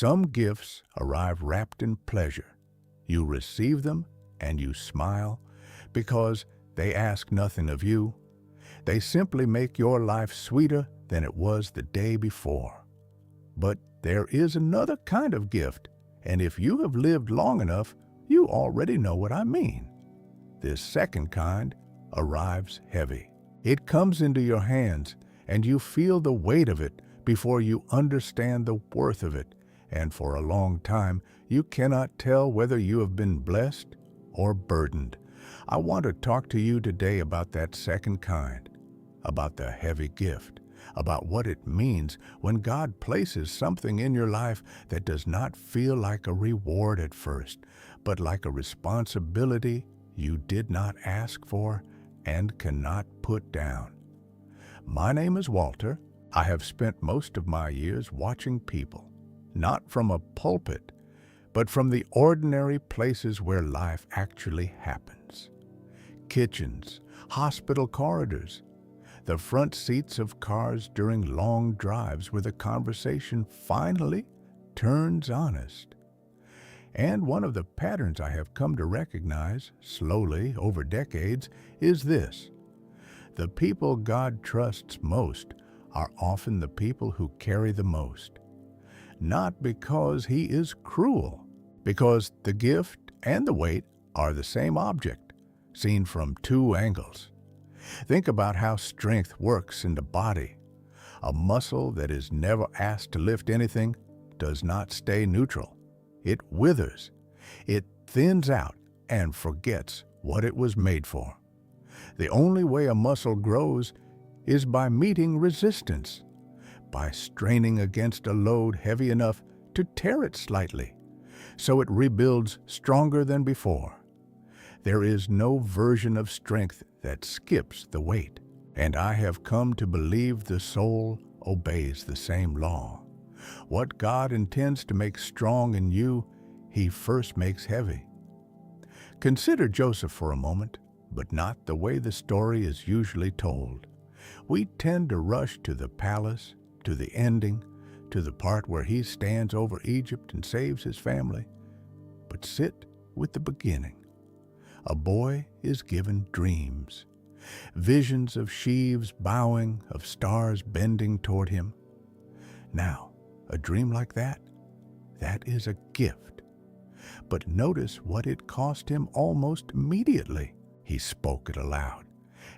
Some gifts arrive wrapped in pleasure. You receive them and you smile because they ask nothing of you. They simply make your life sweeter than it was the day before. But there is another kind of gift, and if you have lived long enough, you already know what I mean. This second kind arrives heavy. It comes into your hands, and you feel the weight of it before you understand the worth of it, and for a long time you cannot tell whether you have been blessed or burdened. I want to talk to you today about that second kind, about the heavy gift, about what it means when God places something in your life that does not feel like a reward at first, but like a responsibility you did not ask for and cannot put down. My name is Walter. I have spent most of my years watching people, not from a pulpit, but from the ordinary places where life actually happens. Kitchens, hospital corridors, the front seats of cars during long drives where the conversation finally turns honest. And one of the patterns I have come to recognize slowly over decades is this: the people God trusts most are often the people who carry the most. Not because He is cruel, because the gift and the weight are the same object, seen from two angles. Think about how strength works in the body. A muscle that is never asked to lift anything does not stay neutral. It withers. It thins out and forgets what it was made for. The only way a muscle grows is by meeting resistance, by straining against a load heavy enough to tear it slightly, so it rebuilds stronger than before. There is no version of strength that skips the weight, and I have come to believe the soul obeys the same law. What God intends to make strong in you, He first makes heavy. Consider Joseph for a moment, but not the way the story is usually told. We tend to rush to the palace, to the ending, to the part where he stands over Egypt and saves his family. But sit with the beginning. A boy is given dreams, visions of sheaves bowing, of stars bending toward him. Now, a dream like that is a gift. But notice what it cost him almost immediately. He spoke it aloud,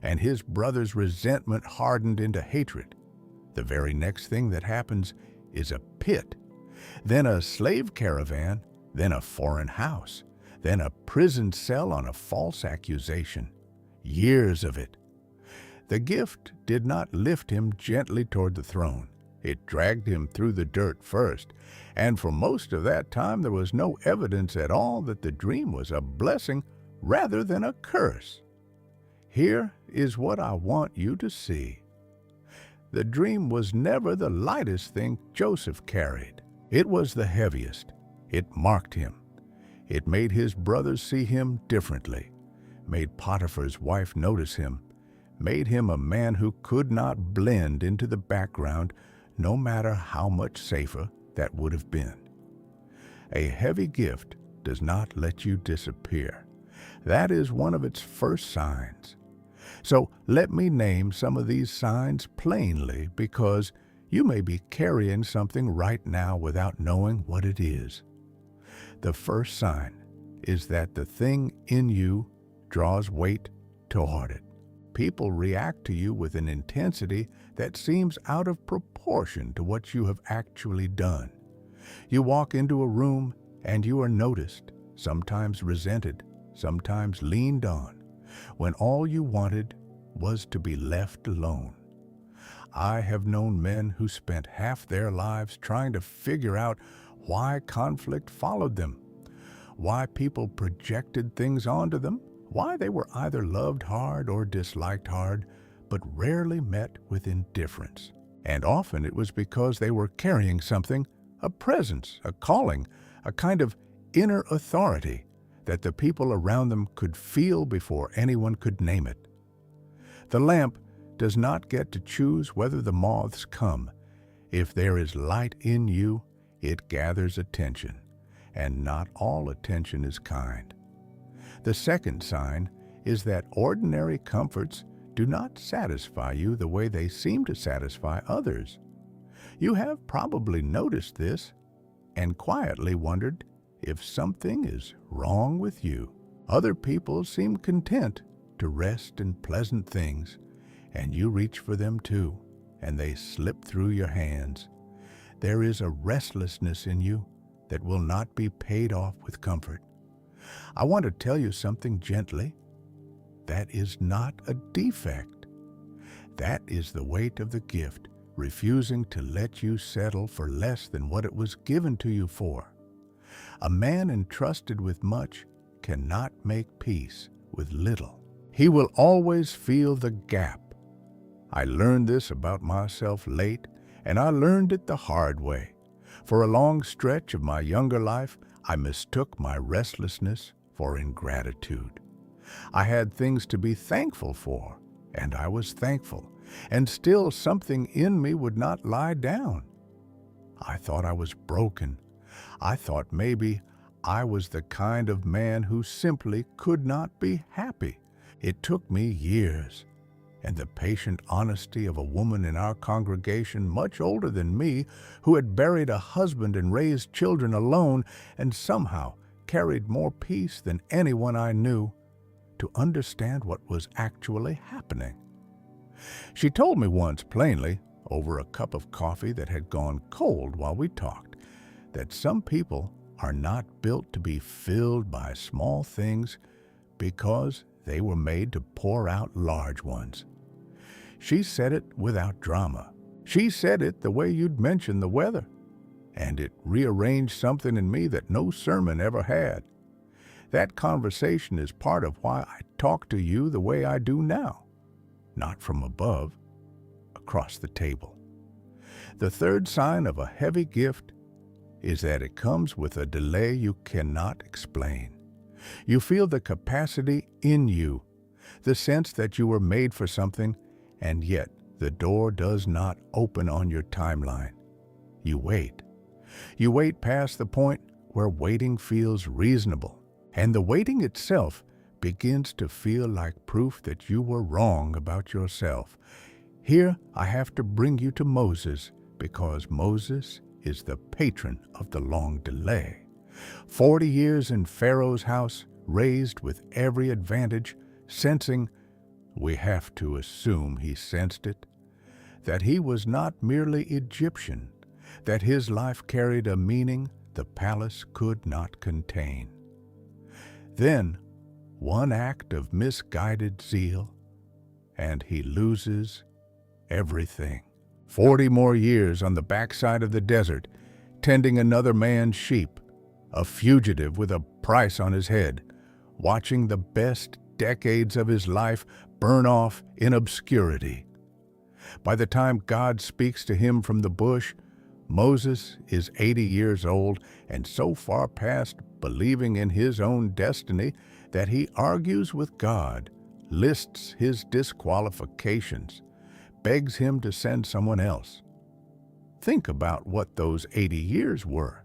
and his brother's resentment hardened into hatred. The very next thing that happens is a pit, then a slave caravan, then a foreign house, then a prison cell on a false accusation. Years of it. The gift did not lift him gently toward the throne. It dragged him through the dirt first, and for most of that time there was no evidence at all that the dream was a blessing rather than a curse. Here is what I want you to see. The dream was never the lightest thing Joseph carried. It was the heaviest. It marked him. It made his brothers see him differently, made Potiphar's wife notice him, made him a man who could not blend into the background, no matter how much safer that would have been. A heavy gift does not let you disappear. That is one of its first signs. So let me name some of these signs plainly, because you may be carrying something right now without knowing what it is. The first sign is that the thing in you draws weight toward it. People react to you with an intensity that seems out of proportion to what you have actually done. You walk into a room and you are noticed, sometimes resented, sometimes leaned on, when all you wanted was to be left alone. I have known men who spent half their lives trying to figure out why conflict followed them, why people projected things onto them, why they were either loved hard or disliked hard, but rarely met with indifference. And often it was because they were carrying something, a presence, a calling, a kind of inner authority that the people around them could feel before anyone could name it. The lamp does not get to choose whether the moths come. If there is light in you, It gathers attention, and not all attention is kind. The second sign is that ordinary comforts do not satisfy you the way they seem to satisfy others. You have probably noticed this and quietly wondered if something is wrong with you. Other people seem content to rest in pleasant things, and you reach for them too, and they slip through your hands. There is a restlessness in you that will not be paid off with comfort. I want to tell you something gently. That is not a defect. That is the weight of the gift, refusing to let you settle for less than what it was given to you for. A man entrusted with much cannot make peace with little. He will always feel the gap. I learned this about myself late, and I learned it the hard way. For a long stretch of my younger life, I mistook my restlessness for ingratitude. I had things to be thankful for, and I was thankful, and still something in me would not lie down. I thought I was broken. I thought maybe I was the kind of man who simply could not be happy. It took me years, and the patient honesty of a woman in our congregation much older than me, who had buried a husband and raised children alone and somehow carried more peace than anyone I knew, to understand what was actually happening. She told me once plainly, over a cup of coffee that had gone cold while we talked, that some people are not built to be filled by small things because they were made to pour out large ones. She said it without drama. She said it the way you'd mention the weather, and it rearranged something in me that no sermon ever had. That conversation is part of why I talk to you the way I do now, not from above, across the table. The third sign of a heavy gift is that it comes with a delay you cannot explain. You feel the capacity in you, the sense that you were made for something, and yet the door does not open on your timeline. You wait. You wait past the point where waiting feels reasonable, and the waiting itself begins to feel like proof that you were wrong about yourself. Here I have to bring you to Moses, because Moses is the patron of the long delay. 40 years in Pharaoh's house, raised with every advantage, sensing, we have to assume he sensed it, that he was not merely Egyptian, that his life carried a meaning the palace could not contain. Then, one act of misguided zeal, and he loses everything. 40 more years on the backside of the desert, tending another man's sheep, a fugitive with a price on his head, watching the best decades of his life burn off in obscurity. By the time God speaks to him from the bush, Moses is 80 years old and so far past believing in his own destiny that he argues with God, lists his disqualifications, begs him to send someone else. Think about what those 80 years were.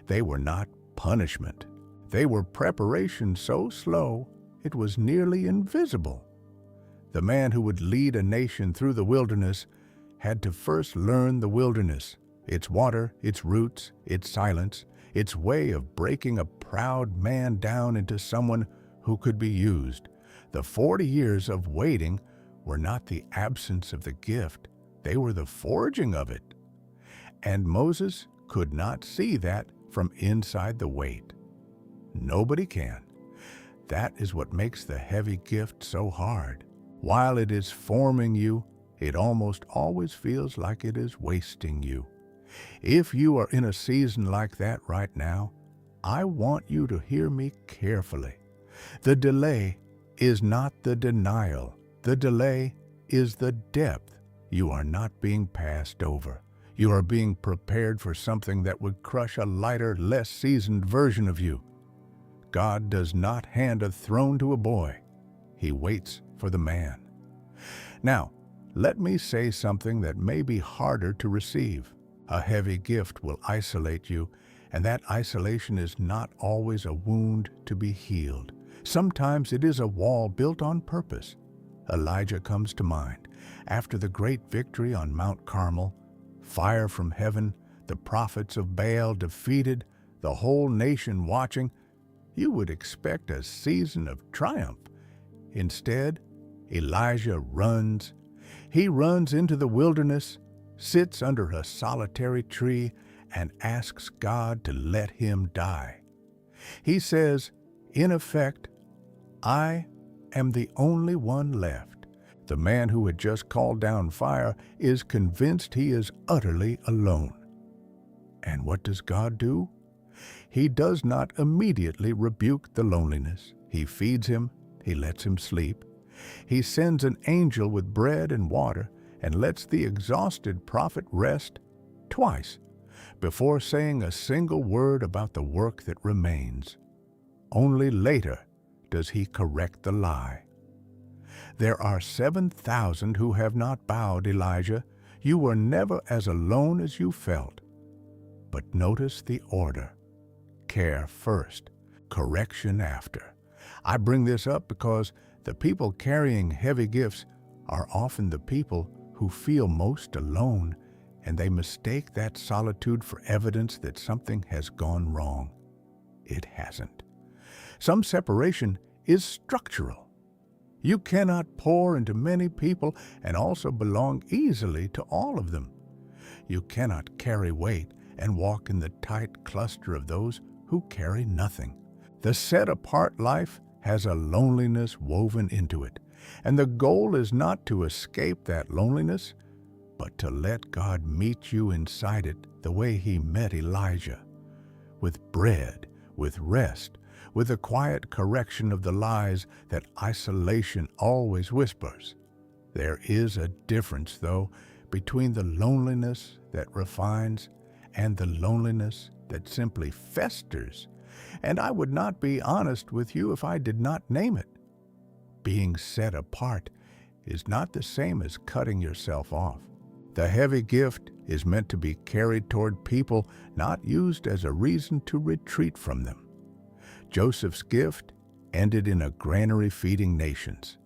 They were not punishment. They were preparation so slow it was nearly invisible. The man who would lead a nation through the wilderness had to first learn the wilderness, its water, its roots, its silence, its way of breaking a proud man down into someone who could be used. The 40 years of waiting were not the absence of the gift, they were the forging of it. And Moses could not see that from inside the wait. Nobody can. That is what makes the heavy gift so hard. While it is forming you, it almost always feels like it is wasting you. If you are in a season like that right now, I want you to hear me carefully. The delay is not the denial. The delay is the depth. You are not being passed over. You are being prepared for something that would crush a lighter, less seasoned version of you. God does not hand a throne to a boy. He waits for the man. Now, let me say something that may be harder to receive. A heavy gift will isolate you, and that isolation is not always a wound to be healed. Sometimes it is a wall built on purpose. Elijah comes to mind. After the great victory on Mount Carmel, fire from heaven, the prophets of Baal defeated, the whole nation watching, you would expect a season of triumph. Instead, Elijah runs. He runs into the wilderness, sits under a solitary tree, and asks God to let him die. He says, in effect, I am the only one left. The man who had just called down fire is convinced he is utterly alone. And what does God do? He does not immediately rebuke the loneliness. He feeds him, he lets him sleep. He sends an angel with bread and water and lets the exhausted prophet rest twice before saying a single word about the work that remains. Only later does he correct the lie. There are 7,000 who have not bowed, Elijah. You were never as alone as you felt. But notice the order. Care first, correction after. I bring this up because the people carrying heavy gifts are often the people who feel most alone, and they mistake that solitude for evidence that something has gone wrong. It hasn't. Some separation is structural. You cannot pour into many people and also belong easily to all of them. You cannot carry weight and walk in the tight cluster of those who carry nothing. The set-apart life has a loneliness woven into it, and the goal is not to escape that loneliness, but to let God meet you inside it the way He met Elijah, with bread, with rest, with a quiet correction of the lies that isolation always whispers. There is a difference, though, between the loneliness that refines and the loneliness that simply festers, and I would not be honest with you if I did not name it. Being set apart is not the same as cutting yourself off. The heavy gift is meant to be carried toward people, not used as a reason to retreat from them. Joseph's gift ended in a granary feeding nations.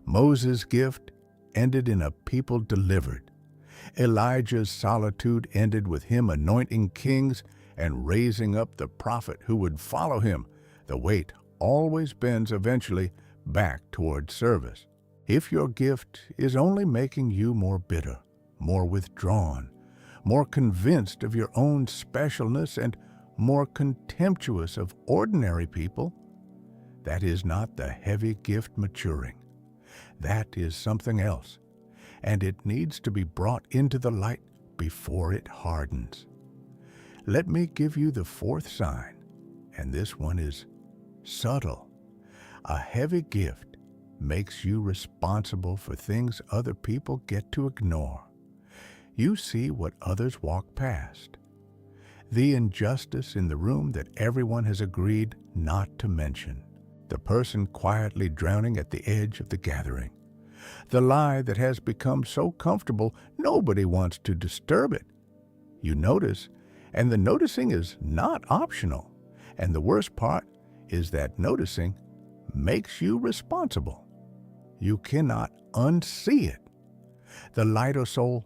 Moses' gift ended in a people delivered. Elijah's solitude ended with him anointing kings and raising up the prophet who would follow him. The weight always bends eventually back toward service. If your gift is only making you more bitter, more withdrawn, more convinced of your own specialness, and more contemptuous of ordinary people, that is not the heavy gift maturing. That is something else, and it needs to be brought into the light before it hardens. Let me give you the fourth sign, and this one is subtle. A heavy gift makes you responsible for things other people get to ignore. You see what others walk past. The injustice in the room that everyone has agreed not to mention. The person quietly drowning at the edge of the gathering. The lie that has become so comfortable nobody wants to disturb it. You notice, and the noticing is not optional. And the worst part is that noticing makes you responsible. You cannot unsee it. The lighter soul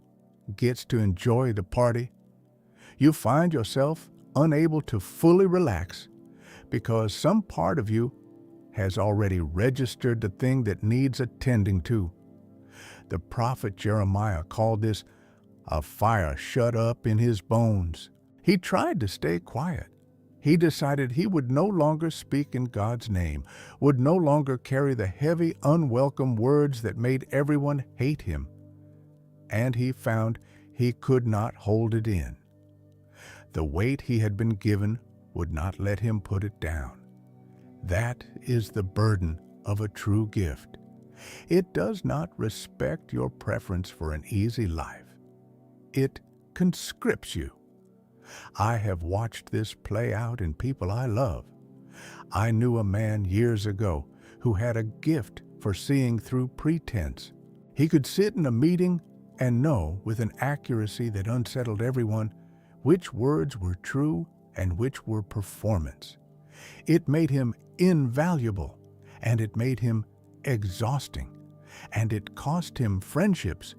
gets to enjoy the party. You find yourself unable to fully relax because some part of you has already registered the thing that needs attending to. The prophet Jeremiah called this a fire shut up in his bones. He tried to stay quiet. He decided he would no longer speak in God's name, would no longer carry the heavy, unwelcome words that made everyone hate him. And he found he could not hold it in. The weight he had been given would not let him put it down. That is the burden of a true gift. It does not respect your preference for an easy life. It conscripts you. I have watched this play out in people I love. I knew a man years ago who had a gift for seeing through pretense. He could sit in a meeting and know with an accuracy that unsettled everyone which words were true and which were performance. It made him invaluable, and it made him exhausting, and it cost him friendships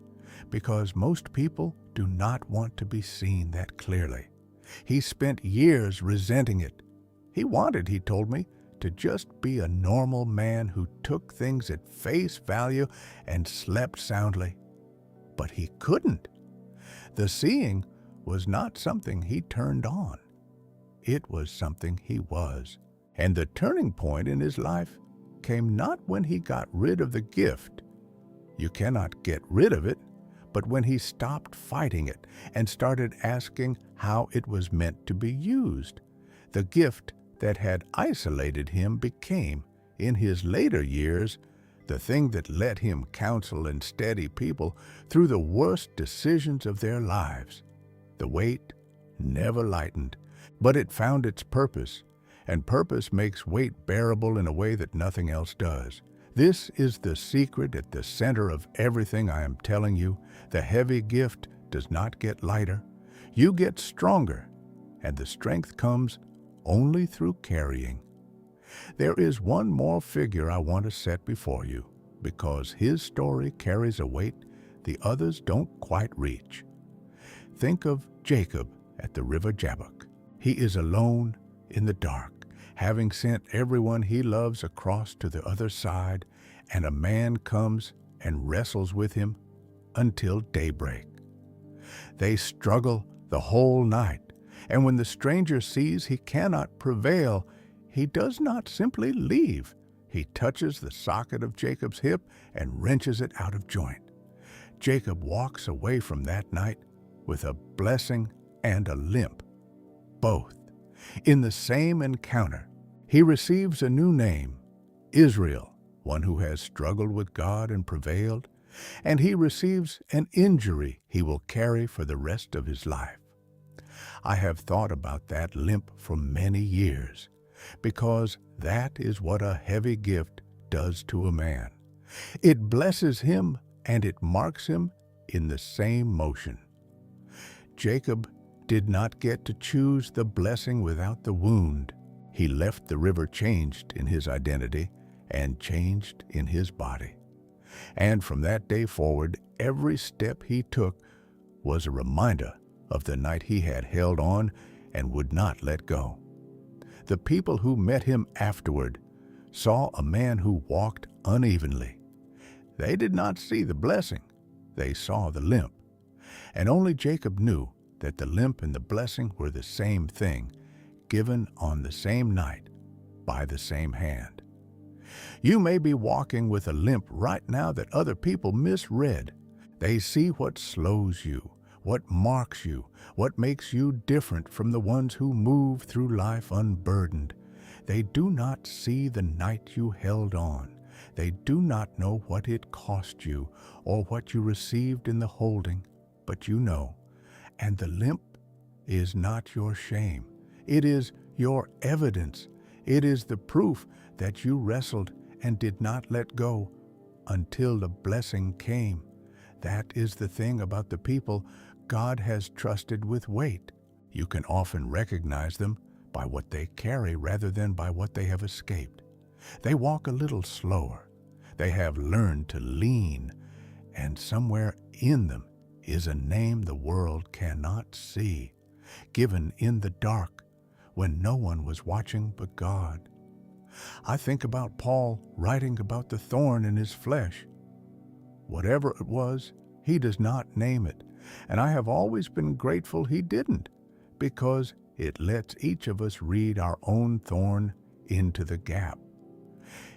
because most people do not want to be seen that clearly. He spent years resenting it. He wanted, he told me, to just be a normal man who took things at face value and slept soundly. But he couldn't. The seeing was not something he turned on. It was something he was. And the turning point in his life came not when he got rid of the gift. You cannot get rid of it, but when he stopped fighting it and started asking how it was meant to be used. The gift that had isolated him became, in his later years, the thing that let him counsel and steady people through the worst decisions of their lives. The weight never lightened, but it found its purpose, and purpose makes weight bearable in a way that nothing else does. This is the secret at the center of everything I am telling you. The heavy gift does not get lighter. You get stronger, and the strength comes only through carrying. There is one more figure I want to set before you, because his story carries a weight the others don't quite reach. Think of Jacob at the river Jabbok. He is alone in the dark, having sent everyone he loves across to the other side, and a man comes and wrestles with him until daybreak. They struggle the whole night, and when the stranger sees he cannot prevail, he does not simply leave. He touches the socket of Jacob's hip and wrenches it out of joint. Jacob walks away from that night with a blessing and a limp, both. In the same encounter, he receives a new name, Israel, one who has struggled with God and prevailed, and he receives an injury he will carry for the rest of his life. I have thought about that limp for many years, because that is what a heavy gift does to a man. It blesses him and it marks him in the same motion. Jacob did not get to choose the blessing without the wound. He left the river changed in his identity and changed in his body. And from that day forward, every step he took was a reminder of the night he had held on and would not let go. The people who met him afterward saw a man who walked unevenly. They did not see the blessing, they saw the limp. And only Jacob knew that the limp and the blessing were the same thing, given on the same night by the same hand. You may be walking with a limp right now that other people misread. They see what slows you, what marks you, what makes you different from the ones who move through life unburdened. They do not see the night you held on. They do not know what it cost you or what you received in the holding, but you know. And the limp is not your shame. It is your evidence. It is the proof that you wrestled and did not let go until the blessing came. That is the thing about the people God has trusted with weight. You can often recognize them by what they carry rather than by what they have escaped. They walk a little slower. They have learned to lean, and somewhere in them is a name the world cannot see, given in the dark when no one was watching but God. I think about Paul writing about the thorn in his flesh. Whatever it was, he does not name it, and I have always been grateful he didn't, because it lets each of us read our own thorn into the gap.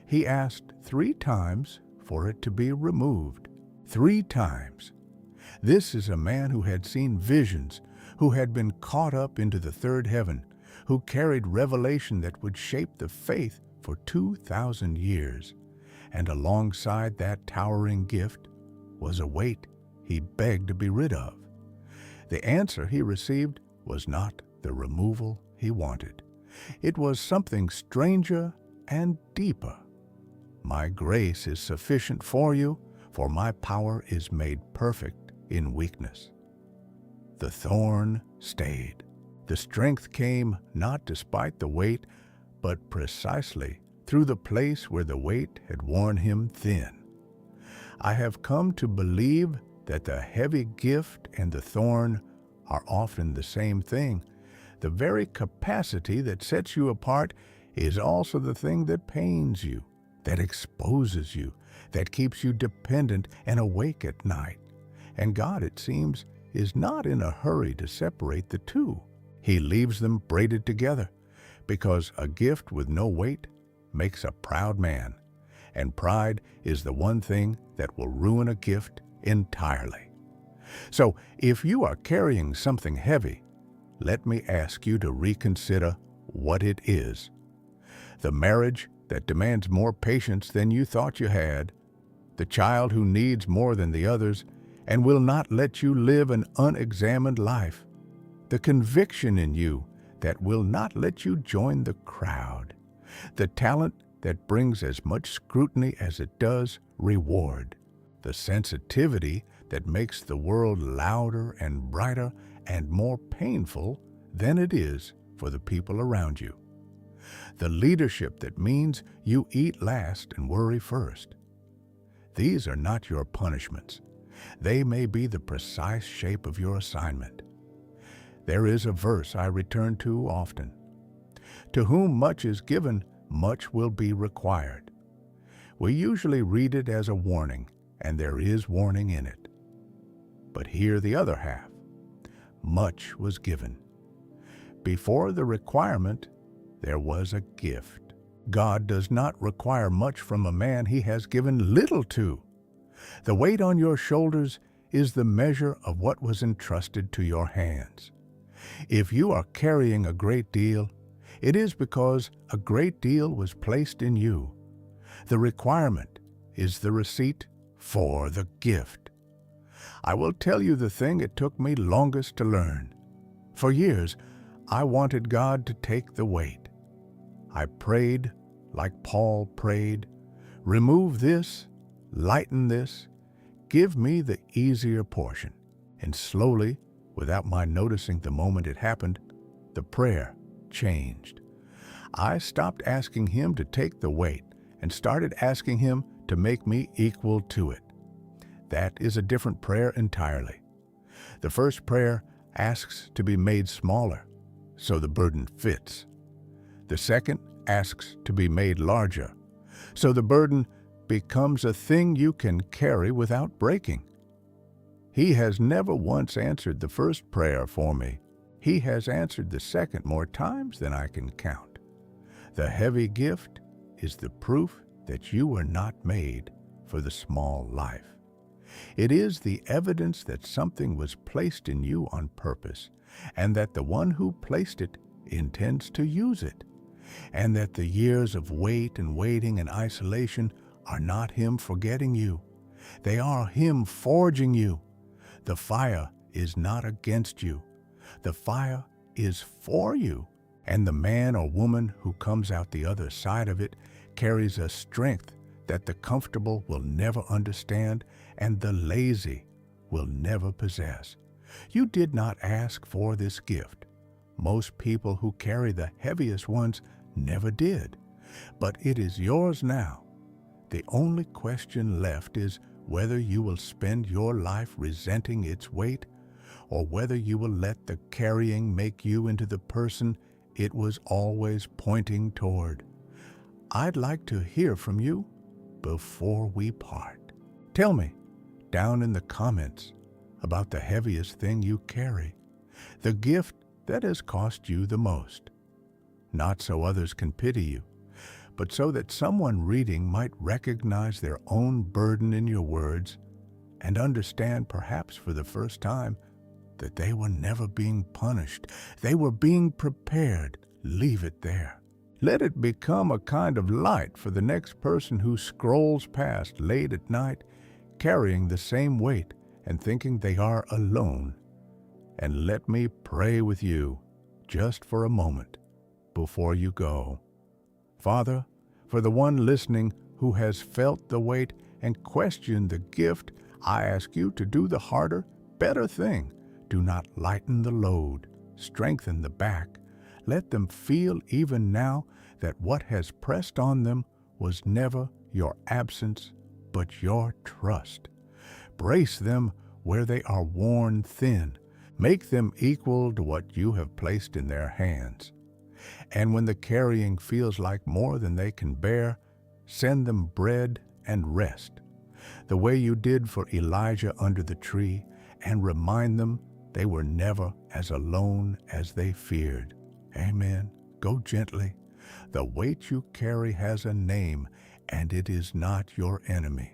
He asked 3 times for it to be removed. 3 times. This is a man who had seen visions, who had been caught up into the third heaven, who carried revelation that would shape the faith for 2,000 years. And alongside that towering gift was a weight he begged to be rid of. The answer he received was not the removal he wanted. It was something stranger and deeper. My grace is sufficient for you, for my power is made perfect in weakness. The thorn stayed. The strength came not despite the weight, but precisely through the place where the weight had worn him thin. I have come to believe that the heavy gift and the thorn are often the same thing. The very capacity that sets you apart is also the thing that pains you, that exposes you, that keeps you dependent and awake at night. And God, it seems, is not in a hurry to separate the two. He leaves them braided together, because a gift with no weight makes a proud man, and pride is the one thing that will ruin a gift entirely. So, if you are carrying something heavy, let me ask you to reconsider what it is. The marriage that demands more patience than you thought you had, the child who needs more than the others and will not let you live an unexamined life, the conviction in you that will not let you join the crowd, the talent that brings as much scrutiny as it does reward, the sensitivity that makes the world louder and brighter and more painful than it is for the people around you, the leadership that means you eat last and worry first. These are not your punishments. They may be the precise shape of your assignment. There is a verse I return to often. To whom much is given, much will be required. We usually read it as a warning, and there is warning in it. But hear the other half. Much was given. Before the requirement, there was a gift. God does not require much from a man he has given little to. The weight on your shoulders is the measure of what was entrusted to your hands. If you are carrying a great deal, it is because a great deal was placed in you. The requirement is the receipt for the gift. I will tell you the thing it took me longest to learn. For years, I wanted God to take the weight. I prayed like Paul prayed, remove this, lighten this, give me the easier portion. And slowly, without my noticing the moment it happened, the prayer changed. I stopped asking him to take the weight and started asking him to make me equal to it. That is a different prayer entirely. The first prayer asks to be made smaller, so the burden fits. The second asks to be made larger, so the burden becomes a thing you can carry without breaking. He has never once answered the first prayer for me. He has answered the second more times than I can count. The heavy gift is the proof that you were not made for the small life. It is the evidence that something was placed in you on purpose, and that the one who placed it intends to use it, and that the years of wait and waiting and isolation are not him forgetting you. They are him forging you. The fire is not against you. The fire is for you. And the man or woman who comes out the other side of it carries a strength that the comfortable will never understand and the lazy will never possess. You did not ask for this gift. Most people who carry the heaviest ones never did. But it is yours now. The only question left is whether you will spend your life resenting its weight, or whether you will let the carrying make you into the person it was always pointing toward. I'd like to hear from you before we part. Tell me down in the comments about the heaviest thing you carry, the gift that has cost you the most. Not so others can pity you, but so that someone reading might recognize their own burden in your words and understand, perhaps for the first time, that they were never being punished. They were being prepared. Leave it there. Let it become a kind of light for the next person who scrolls past late at night, carrying the same weight and thinking they are alone. And let me pray with you just for a moment before you go. Father, for the one listening who has felt the weight and questioned the gift, I ask you to do the harder better thing. Do not lighten the load, strengthen the back. Let them feel even now that what has pressed on them was never your absence, but your trust. Brace them where they are worn thin. Make them equal to what you have placed in their hands. And when the carrying feels like more than they can bear, send them bread and rest, the way you did for Elijah under the tree, and remind them they were never as alone as they feared. Amen. Go gently. The weight you carry has a name, and it is not your enemy.